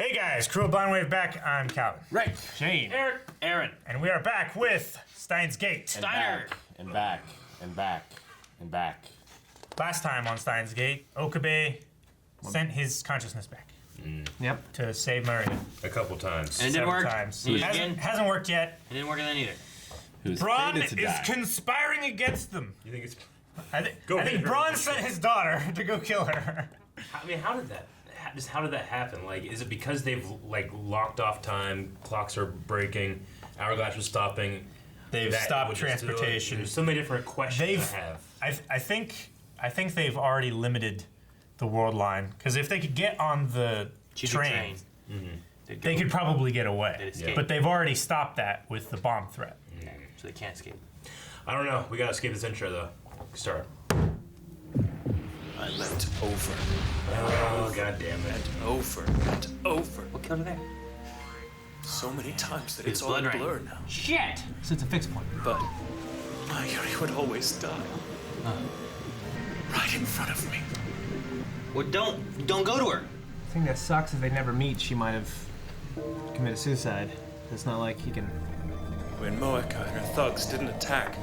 Hey guys, Crew of Blindwave back. I'm Calvin. Right. Shane. Eric. Aaron. And we are back with Steins Gate. Steiner. And back. And back. And back. Last time on Steins Gate, Okabe sent his consciousness back. Yep. To save Marietta. A couple times. And it didn't work. Times. It Hasn't worked yet. didn't work then either. Braun is conspiring against them. You think it's... I think Braun sent his daughter to go kill her. I mean, how did that... How did that happen? Like, is it because they've, like, locked off time, clocks are breaking, hourglass was stopping... They've stopped transportation. There's so many different questions I have. I think they've already limited the world line, because if they could get on the train, they could probably get away. But they've already stopped that with the bomb threat. So they can't escape. I don't know. We gotta escape this intro, though. Start. I leapt over. Oh, god damn it. And over and over. What killed her there? So many times that It's it's all a blood rain. blur now. Shit! So it's a fixed point. But my Yuri would always die. Right in front of me. Well, don't go to her. The thing that sucks is they never meet. She might have committed suicide. It's not like he can... When Moeka and her thugs didn't attack,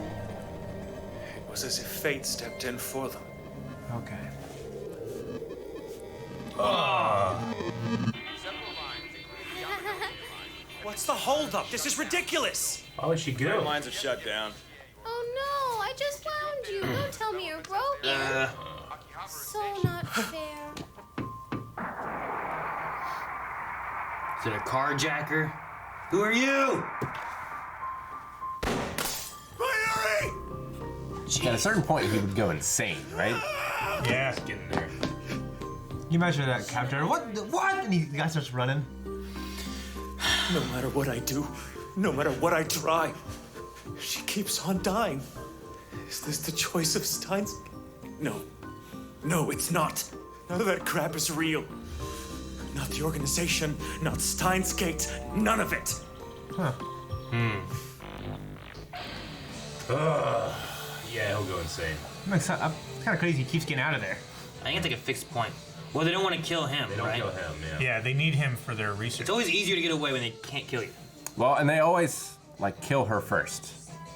it was as if fate stepped in for them. Okay. What's the holdup? This is ridiculous! Why would she go? Lines are shut down. Oh no, I just wound you. Don't tell me you're broken. So not fair. Is it a carjacker? Who are you? My Yuri! At a certain point, he would go insane, right? Yeah. Get in there. You imagine that cab driver, what? And the guy starts running. No matter what I do, no matter what I try, she keeps on dying. Is this the choice of Steins? No. No, it's not. None of that crap is real. Not the organization, not Steins Gate, none of it. Huh. Yeah, he'll go insane. It's kind of crazy. He keeps getting out of there. I think it's like a fixed point. Well, they don't want to kill him, They don't right? kill him, yeah. Yeah, they need him for their research. It's always easier to get away when they can't kill you. Well, and they always, like, kill her first.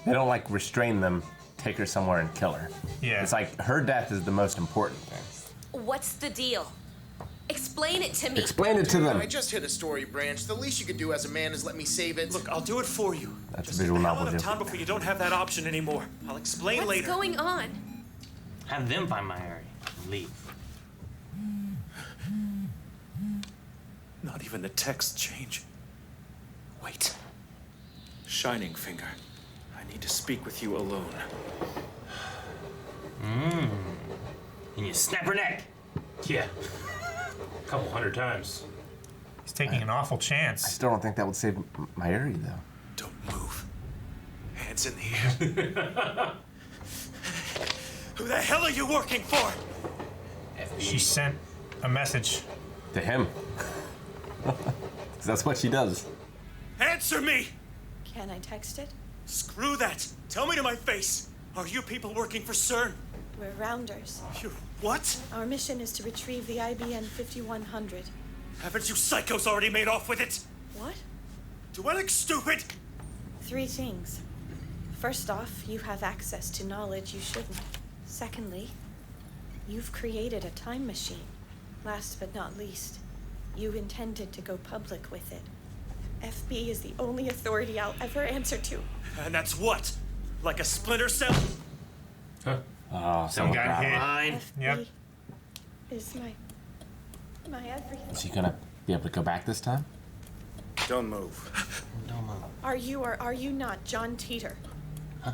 They don't, like, restrain them, take her somewhere and kill her. Yeah. It's like her death is the most important thing. What's the deal? Explain it to me. Explain it to them. I just hit a story branch. The least you could do as a man is let me save it. Look, I'll do it for you. That's Just a visual get the hell novel out of joke. town before you don't have that option anymore. I'll explain What's later. going on? Have them find my area and leave. Not even the text change. Wait. Shining Finger. I need to speak with you alone. And you snap her neck. Yeah. A couple hundred times. He's taking an awful I chance. still don't think that would save Mayuri, though. Don't move. Hands in the air. Who the hell are you working for? She sent a message. To him. 'Cause that's what she does. Answer me! Can I text it? Screw that! Tell me to my face! Are you people working for CERN? We're rounders. You what? Our mission is to retrieve the IBN 5100. Haven't you psychos already made off with it? What? Do I look stupid? 3 things. First off, you have access to knowledge you shouldn't. Secondly, you've created a time machine. Last but not least, you intended to go public with it. FB is the only authority I'll ever answer to. And that's what? Like a splinter cell? Oh, Some got hit. Mine. FB Yep. is my everything. Is he gonna be able to go back this time? Don't move. Don't move. Are you or are you not John Teeter? Oh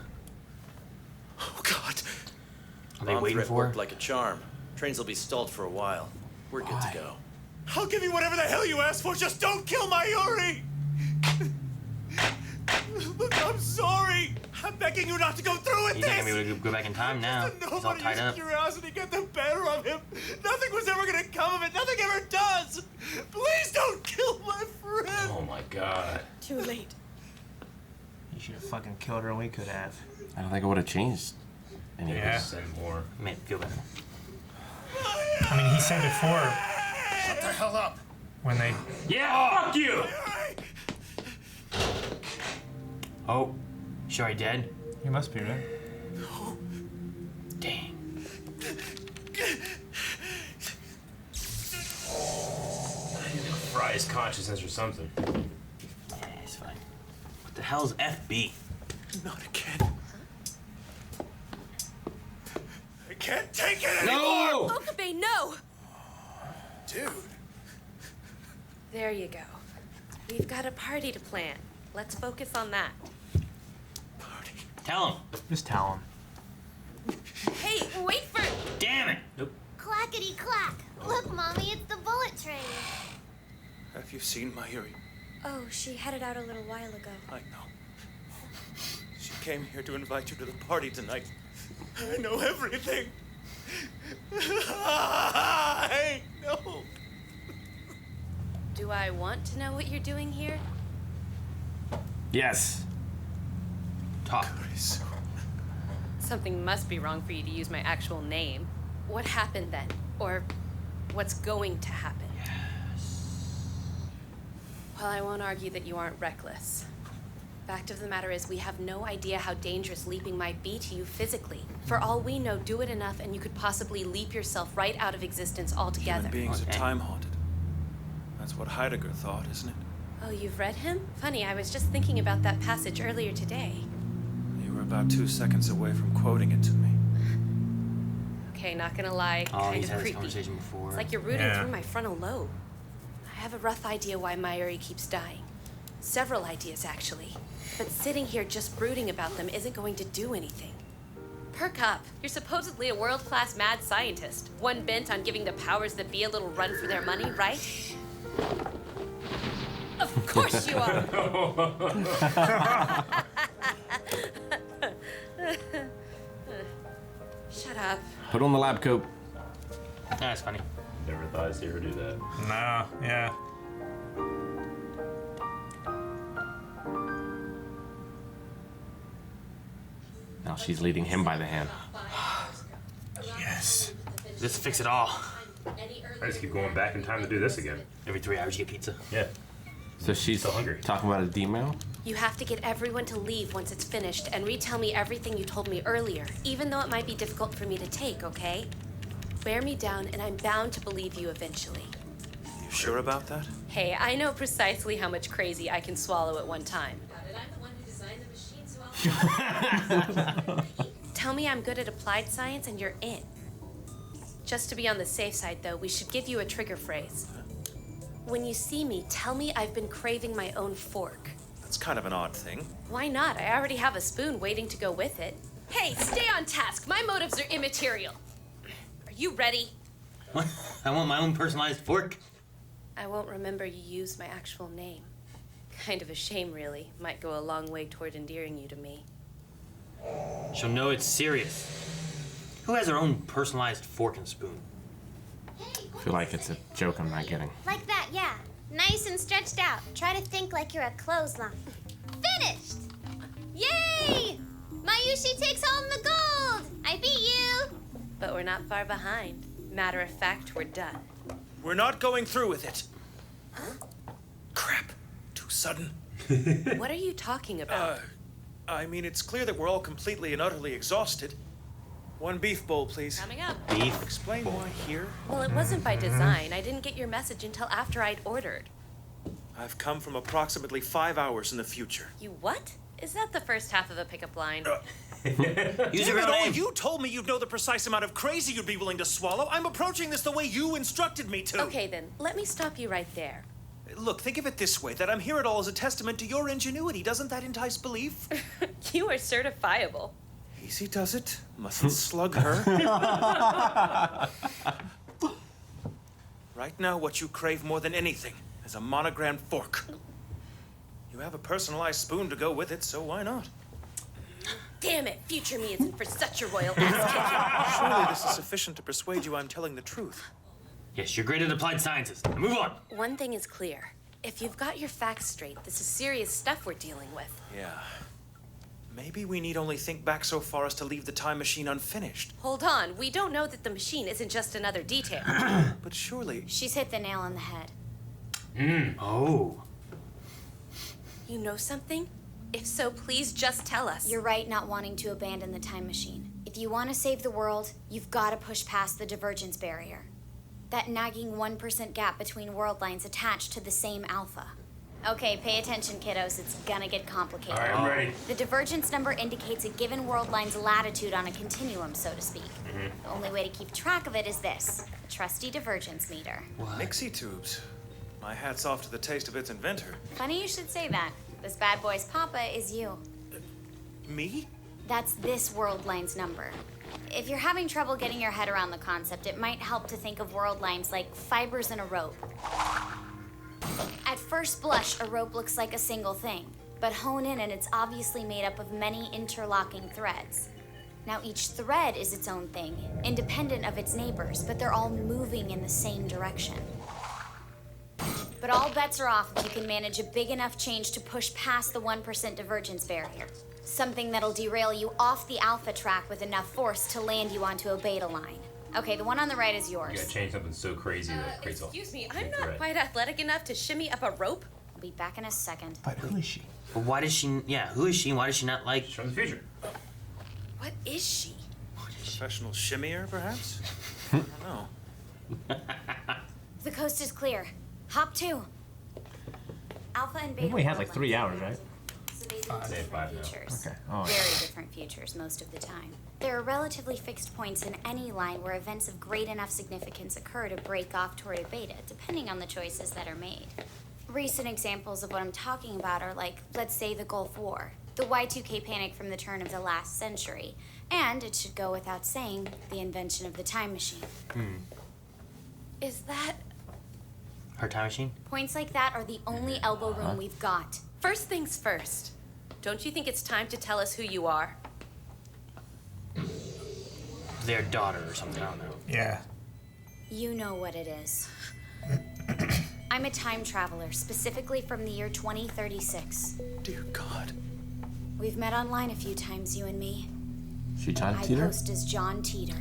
God. Are they waiting for her? Worked like a charm. Trains will be stalled for a while. We're good to go. I'll give you whatever the hell you asked for, just don't kill my Yuri! Look, I'm sorry! I'm begging you not to go through with He's not this! gonna be able to go back in time now. He's all tied Nobody's up. curiosity get the better of him. Nothing was ever gonna come of it. Nothing ever does. Please don't kill my friend. Oh my god. Too late. You should have fucking killed her and we could have. I don't think it would have changed anything. Yeah. Send more. Made it feel better. I mean, he said before Shut the hell up. when they. Yeah, fuck you! Oh, sure I dead? He must be, right? Dang. Fry his consciousness or something. Yeah, it's fine. What the hell's FB? Not again. I can't take it anymore! No! Okabe, no! Dude. There you go. We've got a party to plan. Let's focus on that. Tell him. Just tell him. Hey, wait for it! Damn it! Nope. Clackety clack! Look, Mommy, it's the bullet train. Have you seen Mayuri? Oh, she headed out a little while ago. I know. She came here to invite you to the party tonight. I know everything. I know. Do I want to know what you're doing here? Yes. Talk. Something must be wrong for you to use my actual name. What happened then? Or what's going to happen? Well, I won't argue that you aren't reckless. Fact of the matter is, we have no idea how dangerous leaping might be to you physically. For all we know, do it enough and you could possibly leap yourself right out of existence altogether. Human beings are time-haunted. That's what Heidegger thought, isn't it? Oh, you've read him? Funny, I was just thinking about that passage earlier today. You were about 2 seconds away from quoting it to me. Okay, not gonna lie, Oh, kind he's of had this creepy. conversation before. It's like you're rooting through my frontal lobe. I have a rough idea why Mayuri keeps dying. Several ideas, actually. But sitting here just brooding about them isn't going to do anything. Perk up. You're supposedly a world-class mad scientist, one bent on giving the powers that be a little run for their money, right? Of course you are! Shut up. Put on the lab coat. That's funny. Never thought I'd see her do that. No, yeah. Now she's leading him by the hand. Yes. Just fix it all. I just keep going back in time to do this again. Every 3 hours you get pizza. Yeah. So she's Still hungry. talking about a demo? You have to get everyone to leave once it's finished and retell me everything you told me earlier, even though it might be difficult for me to take, okay? Bear me down and I'm bound to believe you eventually. You sure about that? Hey, I know precisely how much crazy I can swallow at one time. Tell me I'm good at applied science and you're in. Just to be on the safe side, though, we should give you a trigger phrase. When you see me, tell me I've been craving my own fork. That's kind of an odd thing. Why not? I already have a spoon waiting to go with it. Hey, stay on task. My motives are immaterial. Are you ready? What? I want my own personalized fork. I won't remember you used my actual name. Kind of a shame, really. Might go a long way toward endearing you to me. She'll know it's serious. Who has their own personalized fork and spoon? I feel like it's a joke I'm not getting. Like that, yeah. Nice and stretched out. Try to think like you're a clothesline. Finished! Yay! Mayushi takes home the gold! I beat you! But we're not far behind. Matter of fact, we're done. We're not going through with it. Crap. Too sudden. What are you talking about? I mean, it's clear that we're all completely and utterly exhausted. 1 beef bowl, please. Coming up. Beef. Explain why here. Well, it wasn't by design. I didn't get your message until after I'd ordered. I've come from approximately 5 hours in the future. You what? Is that the first half of a pickup line? Use Damn your it real all, name. you told me you'd know the precise amount of crazy you'd be willing to swallow. I'm approaching this the way you instructed me to. Okay, then. Let me stop you right there. Look, think of it this way, that I'm here at all is a testament to your ingenuity. Doesn't that entice belief? You are certifiable. Easy does it. Mustn't slug her. Right now, what you crave more than anything is a monogrammed fork. You have a personalized spoon to go with it, so why not? Damn it, future me isn't for such a royal ass Surely this is sufficient to persuade you I'm telling the truth. Yes, you're great at applied sciences. Now move on. kicking. One thing is clear. If you've got your facts straight, this is serious stuff we're dealing with. Yeah. Maybe we need only think back so far as to leave the time machine unfinished. Hold on, we don't know that the machine isn't just another detail. But surely... She's hit the nail on the head. Oh. You know something? If so, please just tell us. You're right not wanting to abandon the time machine. If you want to save the world, you've got to push past the divergence barrier. That nagging 1% gap between world lines attached to the same alpha. Okay, pay attention, kiddos. It's gonna get complicated. All right, I'm ready. The divergence number indicates a given world line's latitude on a continuum, so to speak. The only way to keep track of it is this, a trusty divergence meter. Nixie tubes. My hat's off to the taste of its inventor. Funny you should say that. This bad boy's papa is you. Me? That's this world line's number. If you're having trouble getting your head around the concept, it might help to think of world lines like fibers in a rope. At first blush, a rope looks like a single thing, but hone in and it's obviously made up of many interlocking threads. Now each thread is its own thing, independent of its neighbors, but they're all moving in the same direction. But all bets are off if you can manage a big enough change to push past the 1% divergence barrier. Something that'll derail you off the alpha track with enough force to land you onto a beta line. Okay, the one on the right is yours. You gotta change something so crazy that it creates all. Excuse me, I'm not quite athletic enough to shimmy up a rope. I'll be back in a second. But who is she? But why does she? Yeah, who is she? And why does she not like? She's from the future. What is she? Professional shimmier, perhaps? I don't know. The coast is clear. Hop 2. Alpha and I beta. think we had world like 3 lines. hours, right? So they Five. do different Five now. futures. Okay. Oh, yeah. Very different futures most of the time. There are relatively fixed points in any line where events of great enough significance occur to break off toward a beta, depending on the choices that are made. Recent examples of what I'm talking about are like, let's say, the Gulf War, the Y2K panic from the turn of the last century, and, it should go without saying, the invention of the time machine. Is that... Her time machine? Points like that are the only elbow room we've got. First things first. Don't you think it's time to tell us who you are? Their daughter or something, I don't know. Yeah. You know what it is. I'm a time traveler, specifically from the year 2036. Dear God. We've met online a few times, you and me. She John I Teeter? post as John Teeter.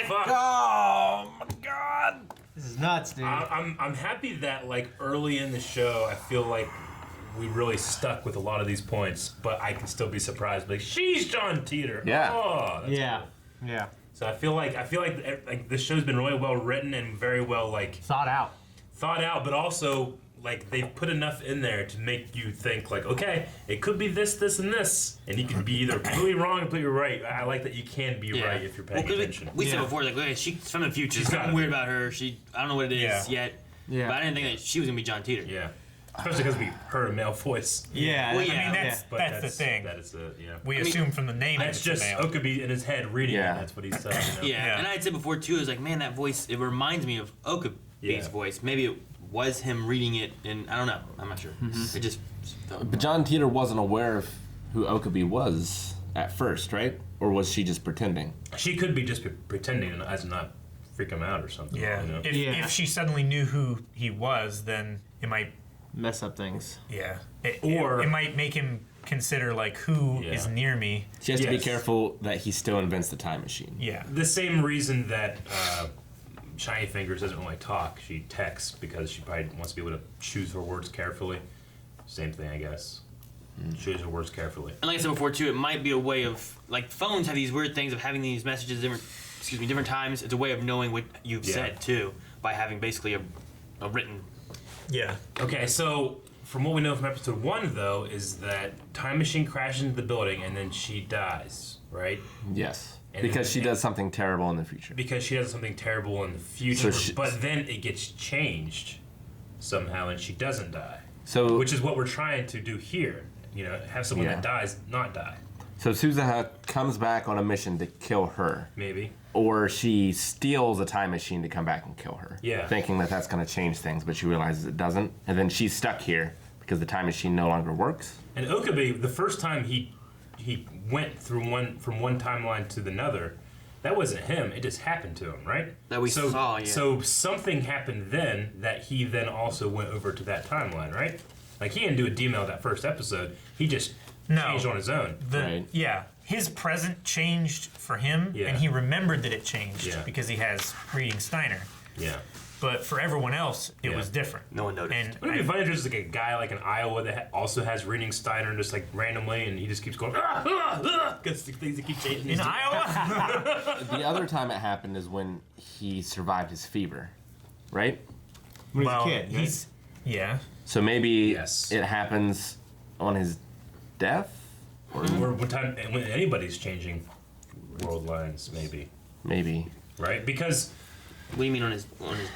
Fuck. Oh my god! This is nuts, dude. I'm happy that like early in the show, I feel like we really stuck with a lot of these points, but I can still be surprised. Like she's John Teeter. Yeah. Oh, that's Yeah. cool. Yeah. So I feel like this show's been really well written and very well like Thought out. but also like they've put enough in there to make you think like, okay, it could be this, this, and this, and you can be either completely wrong or completely right. I like that you can be right if you're paying attention. We said before, like, okay, she's from the future. She's There's something gotta weird be. about her. I don't know what it is yet. Yeah. But I didn't think that she was gonna be John Teeter. Yeah. Especially because we heard a male voice. Yeah. Well, I mean, yeah. But that's the thing. That is a, yeah. We assume from the name That's that it's just a male. Okabe in his head reading Yeah. it. That's what he said. You know? Yeah. And I had said before too, I was like, man, that voice, it reminds me of Okabe's voice. Maybe it was him reading it, and I don't know. I'm not sure. It just felt. But John Teeter wasn't aware of who Okabe was at first, right? Or was she just pretending? She could be just pretending as not freak him out or something. Yeah. You know? If she suddenly knew who he was, then it might. Mess up things. Yeah. Or- it might make him consider like who is near me. She has to be Yes. careful that he still invents the time machine. Yeah. The same reason that Shiny Fingers doesn't really talk. She texts because she probably wants to be able to choose her words carefully. Same thing, I guess. Choose her words carefully. And like I said before too, it might be a way of, like, phones have these weird things of having these messages different times. It's a way of knowing what you've said too, by having basically a written. Yeah. Okay, so from what we know from episode 1, though, is that time machine crashes into the building and then she dies, right? Yes. And Because then- she does something terrible in the future. Because she does something terrible in the future, So but then it gets changed somehow and she doesn't die. So Which is what we're trying to do here. You know, have someone that dies not die. So Suzuha comes back on a mission to kill her. Maybe. Or she steals a time machine to come back and kill her. Yeah. Thinking that that's going to change things, but she realizes it doesn't. And then she's stuck here because the time machine no longer works. And Okabe, the first time he went from one timeline to another, that wasn't him. It just happened to him, right? That we saw, yeah. So something happened then that he then also went over to that timeline, right? Like he didn't do a D-mail that first episode. He just changed on his own. Yeah. His present changed for him, and he remembered that it changed because he has reading Steiner. Yeah. But for everyone else, it was different. No one noticed. And Wouldn't it be funny if there's like a guy like in Iowa that also has reading Steiner just like randomly, and he just keeps going because things that keep changing. in Iowa, The other time it happened is when he survived his fever, right? When he's well, a kid. right? he's yeah. So maybe Yes. it happens on his death? Or one time when anybody's changing world lines, Maybe. right? Because What do you mean on his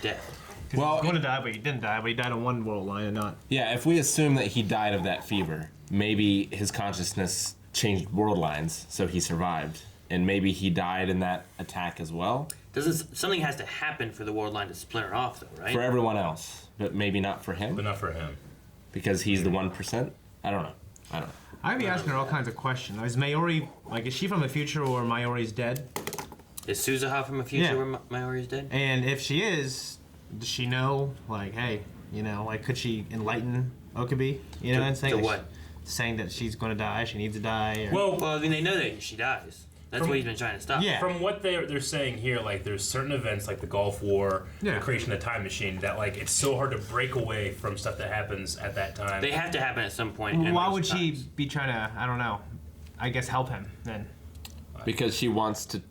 death? Well, He's going to die, but he didn't die. But he died on one world line and not. yeah, if we assume that he died of that fever, maybe his consciousness changed world lines, so he survived. And maybe he died in that attack as well. Something has to happen for the world line to splinter off, though, right? For everyone else, but maybe not for him, but not for him. because he's the 1%. I don't know. I'd be asking her all kinds of questions. Is Mayuri, is she from the future or Mayuri's dead? Is Suzuha from a future Yeah. where Mayuri's dead? And if she is, does she know, hey, could she enlighten Okabe? You know what I'm saying? To Like, what? Saying that she's going to die, she needs to die. Or... Well, I mean, they know that she dies. That's what he's been trying to stop. Yeah. From what they're saying here, like there's certain events like the Gulf War, the creation of the time machine, that like it's so hard to break away from stuff that happens at that time. They have to happen at some point. Well, why would she be trying to, I don't know, I guess help him then? Because she wants to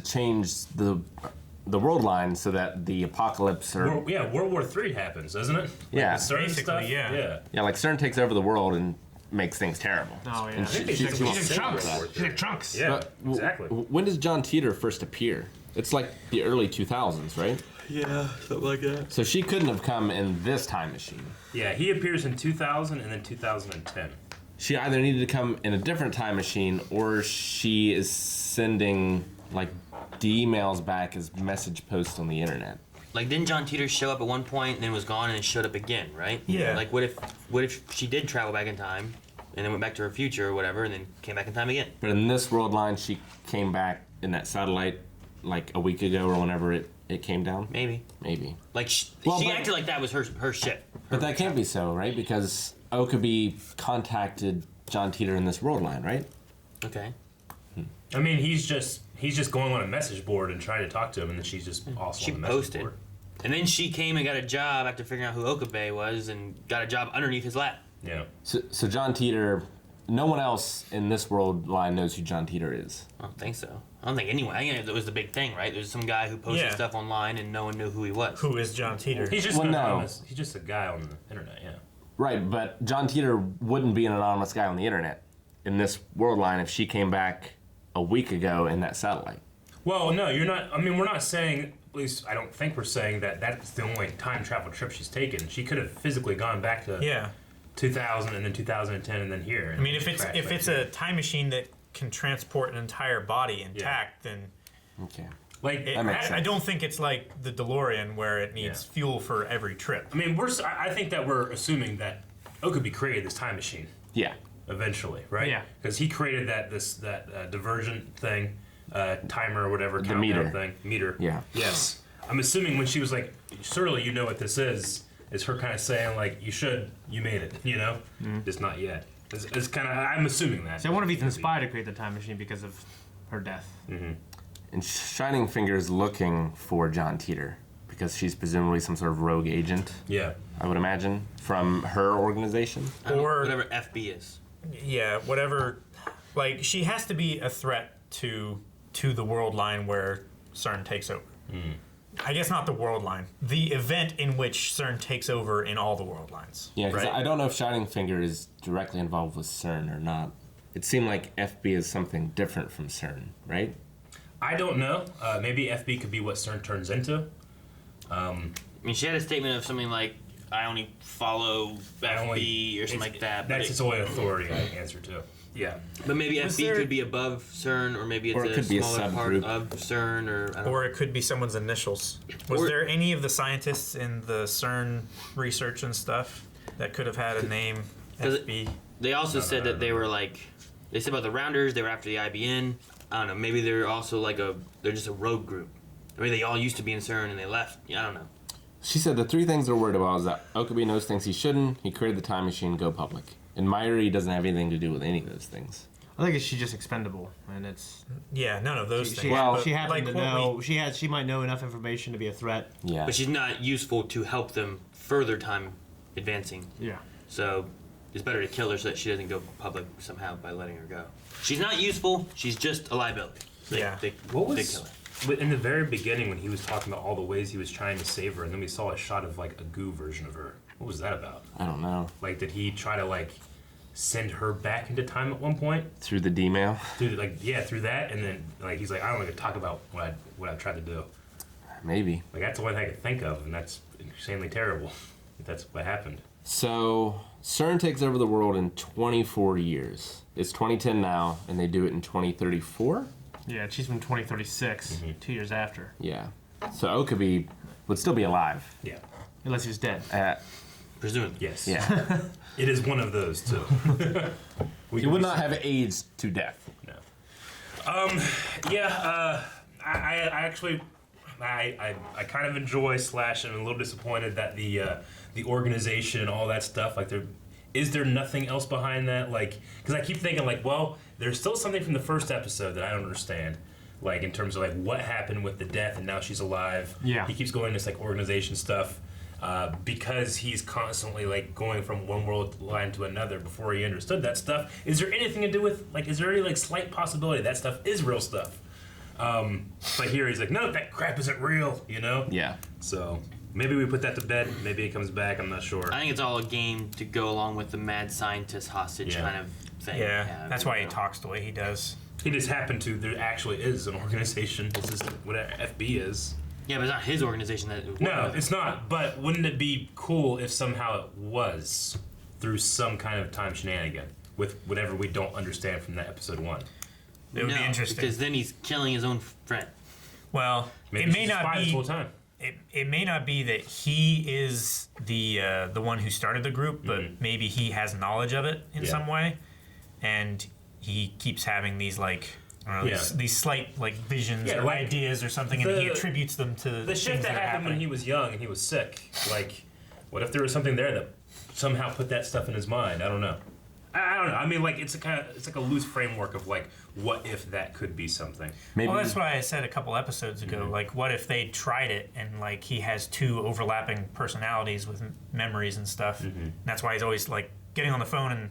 change the world line so that the apocalypse or World War III happens, doesn't it? Like Yeah. the CERN Basically, stuff? yeah. yeah, like CERN takes over the world and makes things terrible. Oh, yeah. And She's she like wants to Trunks. stop that. She's like Trunks. Yeah, But exactly. When does John Titor first appear? It's like the early 2000s, right? Yeah, something like that. So she couldn't have come in this time machine. Yeah, he appears in 2000 and then 2010. She either needed to come in a different time machine, or she is sending like emails back as message posts on the internet. Like, didn't John Titor show up at one point and then was gone and then showed up again, right? Yeah. Like, what if she did travel back in time and then went back to her future or whatever and then came back in time again? But in this world line, she came back in that satellite like a week ago or whenever it came down. Maybe. Like, she acted like that was her ship. But that can't be so, right? Because Okabe contacted John Titor in this world line, right? Okay. I mean, he's just going on a message board and trying to talk to him, and then she's just also She on the message posted. board. And then she came and got a job after figuring out who Okabe was and got a job underneath his lap. Yeah. So John Titor, no one else in this world line knows who John Titor is. I don't think so. I don't think anyone. I think that was the big thing, right? There's some guy who posted stuff online and no one knew who he was. Who is John Titor? He's just He's just a guy on the internet. Yeah. Right, but John Titor wouldn't be an anonymous guy on the internet in this world line if she came back a week ago in that satellite. Well, no, you're not. I mean, we're not saying. At least I don't think we're saying that that's the only time travel trip she's taken. She could have physically gone back to 2000 and then 2010 and then here. I mean, if it's a time machine that can transport an entire body intact, then okay. Like I don't think it's like the DeLorean where it needs fuel for every trip. I mean, I think that we're assuming that Okabe created this time machine. Yeah. Eventually, right? Yeah. Because he created that divergent thing, timer or whatever. The countdown meter. thing. Meter. Yeah. Yes. I'm assuming when she was like, surely you know what this is her kind of saying like, you made it, you know? Just not yet. It's kind of, I'm assuming that. So I wonder if he's inspired to create the time machine because of her death. Mm-hmm. And Shining Finger's looking for John Titor because she's presumably some sort of rogue agent. Yeah. I would imagine from her organization. Or whatever FB is. Yeah, whatever. Like, she has to be a threat to the world line where CERN takes over. I guess not the world line. The event in which CERN takes over in all the world lines. Yeah, because right? I don't know if Shining Finger is directly involved with CERN or not. It seemed like FB is something different from CERN, right? I don't know. Maybe FB could be what CERN turns into. I mean, she had a statement of something like, I only follow FB or something like that. That's its only authority I answer to. Yeah. But maybe FB could be above CERN, or maybe it's Or it could be a smaller part subgroup. of CERN, or I don't know. Or it could be someone's initials. Was there any of the scientists in the CERN research and stuff that could have had a name FB? They also said that they were like, they said about the Rounders, they were after the IBN. I don't know, maybe they're also like they're just a rogue group. Maybe they all used to be in CERN and they left. Yeah, I don't know. She said the three things they're worried about is that Okabe knows things he shouldn't, he created the time machine, go public. And Mayuri doesn't have anything to do with any of those things. I think she's just expendable, and it's none of those things. She happened to know. She might know enough information to be a threat. Yeah, but she's not useful to help them further time advancing. Yeah. So it's better to kill her so that she doesn't go public somehow by letting her go. She's not useful. She's just a liability. So they kill her. In the very beginning, when he was talking about all the ways he was trying to save her, and then we saw a shot of like a goo version of her. What was that about? I don't know. Like, did he try to like send her back into time at one point through the D-mail? Through that, and then like he's like, I don't want to talk about what I tried to do. Maybe. Like that's the one thing I could think of, and that's insanely terrible. If that's what happened. So CERN takes over the world in 24 years. It's 2010 now, and they do it in 2034. Yeah, she's from 2036, 2 years after. Yeah. So Okabe would still be alive. Yeah. Unless he was dead. Presumably. Yes. Yeah. It is one of those too. He would not have aged to death. No. I actually kind of enjoy Slash, and I'm a little disappointed that the organization and all that stuff, like is there nothing else behind that? Like, because I keep thinking like, well, there's still something from the first episode that I don't understand. Like in terms of like what happened with the death and now she's alive. Yeah. He keeps going this like organization stuff. Because he's constantly like going from one world line to another before he understood that stuff. Is there anything to do with like? Is there any like slight possibility that stuff is real stuff? But here he's like, no, that crap isn't real. You know? Yeah. So maybe we put that to bed. Maybe it comes back. I'm not sure. I think it's all a game to go along with the mad scientist hostage kind of thing. Yeah, that's why he talks the way he does. He just happened to. There actually is an organization. This is what FB is. Yeah, but it's not his organization. No, it's not. But wouldn't it be cool if somehow it was through some kind of time shenanigan with whatever we don't understand from that episode 1? It would be interesting because then he's killing his own friend. Well, maybe it may not be the whole time. It may not be that he is the one who started the group, but maybe he has knowledge of it in some way, and he keeps having these like. I don't know, these slight like visions or like ideas or something, and he attributes them to the shit that happened when he was young and he was sick. Like, what if there was something there that somehow put that stuff in his mind? I don't know. I don't know. I mean, like it's like a loose framework of like, what if that could be something? Maybe. Well, that's why I said a couple episodes ago, like, what if they tried it and like he has 2 overlapping personalities with memories and stuff. And that's why he's always like getting on the phone and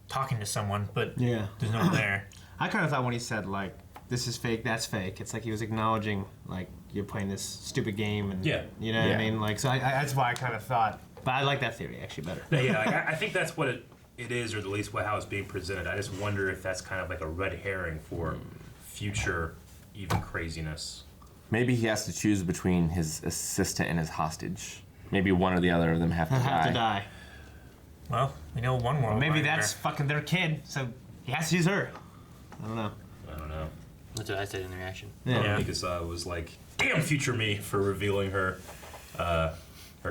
talking to someone, but there's no one there. I kind of thought when he said, like, this is fake, that's fake, it's like he was acknowledging, like, you're playing this stupid game, and you know what I mean? Like, so that's why I kind of thought, but I like that theory actually better. Yeah, I think that's what it is, or at least how it's being presented. I just wonder if that's kind of like a red herring for future even craziness. Maybe he has to choose between his assistant and his hostage. Maybe one or the other of them have to die. Well, we know one world. Maybe that's fucking their kid, so he has to use her. I don't know. That's what I said in the reaction. Yeah. Because I was like, damn future me for revealing her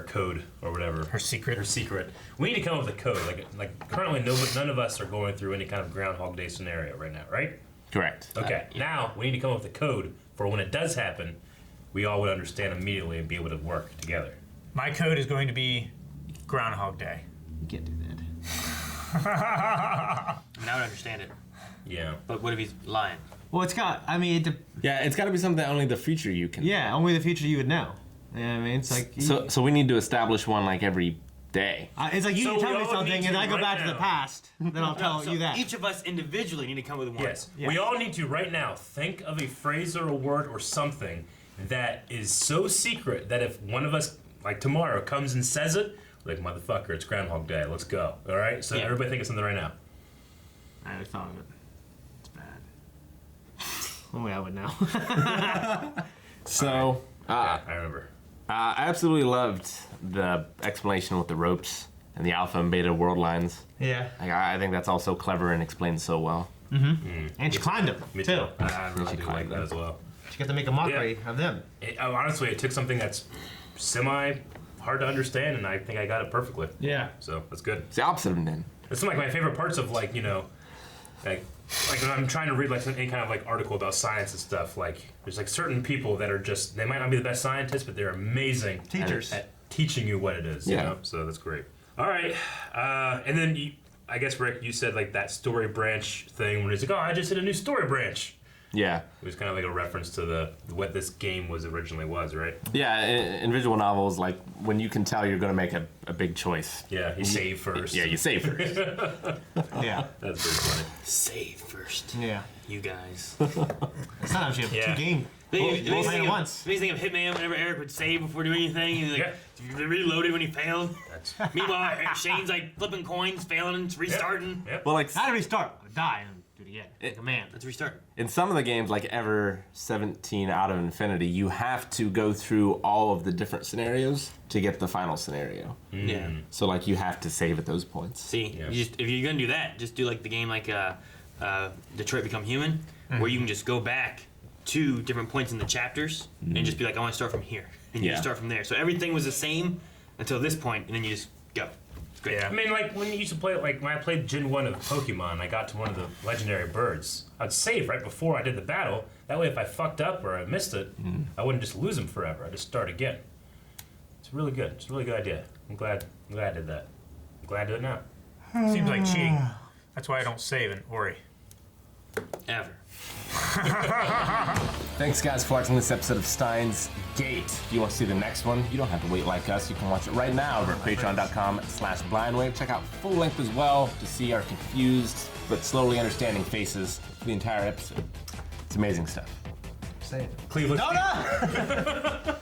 code or whatever. Her secret. Her secret. We need to come up with a code. Like currently none of us are going through any kind of Groundhog Day scenario right now, right? Correct. Okay. Now we need to come up with a code for when it does happen, we all would understand immediately and be able to work together. My code is going to be Groundhog Day. You can't do that. I mean, I would understand it. Yeah. But what if he's lying? Well, it's got. I mean, it's got to be something that only the future you can. Yeah, only the future you would know. You know what I mean? It's like. So we need to establish one like every day. It's like you need to tell me something, and I go back to the past. Then I'll tell you that. Each of us individually need to come with one. Yes. We all need to right now think of a phrase or a word or something that is so secret that if one of us, like tomorrow, comes and says it, we're like, motherfucker, it's Groundhog Day. Let's go. All right. So everybody think of something right now. I already thought of it. It's bad. Only I would know. So, I remember. I absolutely loved the explanation with the ropes and the alpha and beta world lines. Yeah. I think that's all so clever and explained so well. And she climbed them, Me too. I really do like that as well. She got to make a mockery of them. Honestly, it took something that's semi hard to understand, and I think I got it perfectly. Yeah. So that's good. It's the opposite of then. It's like my favorite parts of like when I'm trying to read like any kind of like article about science and stuff. Like there's like certain people that are just they might not be the best scientists, but they're amazing teachers at teaching you what it is. You know? So that's great. All right, and then I guess Rick, you said like that story branch thing when it's like, oh, I just hit a new story branch. Yeah. It was kind of like a reference to what this game was originally right? Yeah, in visual novels, like when you can tell you're going to make a big choice. Yeah, you save first. Yeah, you save first. Yeah. That's very funny. Save first. Yeah. You guys. Sometimes you have two games. Both at once. Makes me think of Hitman whenever Eric would save before doing anything. He's like, reloaded when he failed. Meanwhile, Shane's like flipping coins, failing and restarting. Yep. Well, like, not to restart, die and do it again. Like a man. Let's restart. In some of the games, like Ever 17 Out of Infinity, you have to go through all of the different scenarios to get the final scenario. Yeah. So like you have to save at those points. See, you if you're gonna do that, just do like the game like Detroit Become Human, where you can just go back to different points in the chapters and just be like, I want to start from here, and you just start from there. So everything was the same until this point, and then you just go. It's great. Yeah. I mean, like when you used to play, like when I played Gen 1 of Pokemon, I got to one of the legendary birds. I'd save right before I did the battle. That way, if I fucked up or I missed it, I wouldn't just lose them forever. I'd just start again. It's really good. It's a really good idea. I'm glad I did that. I'm glad I do it now. Seems like cheating. That's why I don't save in Ori. Ever. Thanks, guys, for watching this episode of Steins Gate. If you want to see the next one, you don't have to wait like us. You can watch it right now over at patreon.com/blindwave. Check out full length as well to see our confused but slowly understanding faces for the entire episode. It's amazing stuff. Say it. Cleveland. No!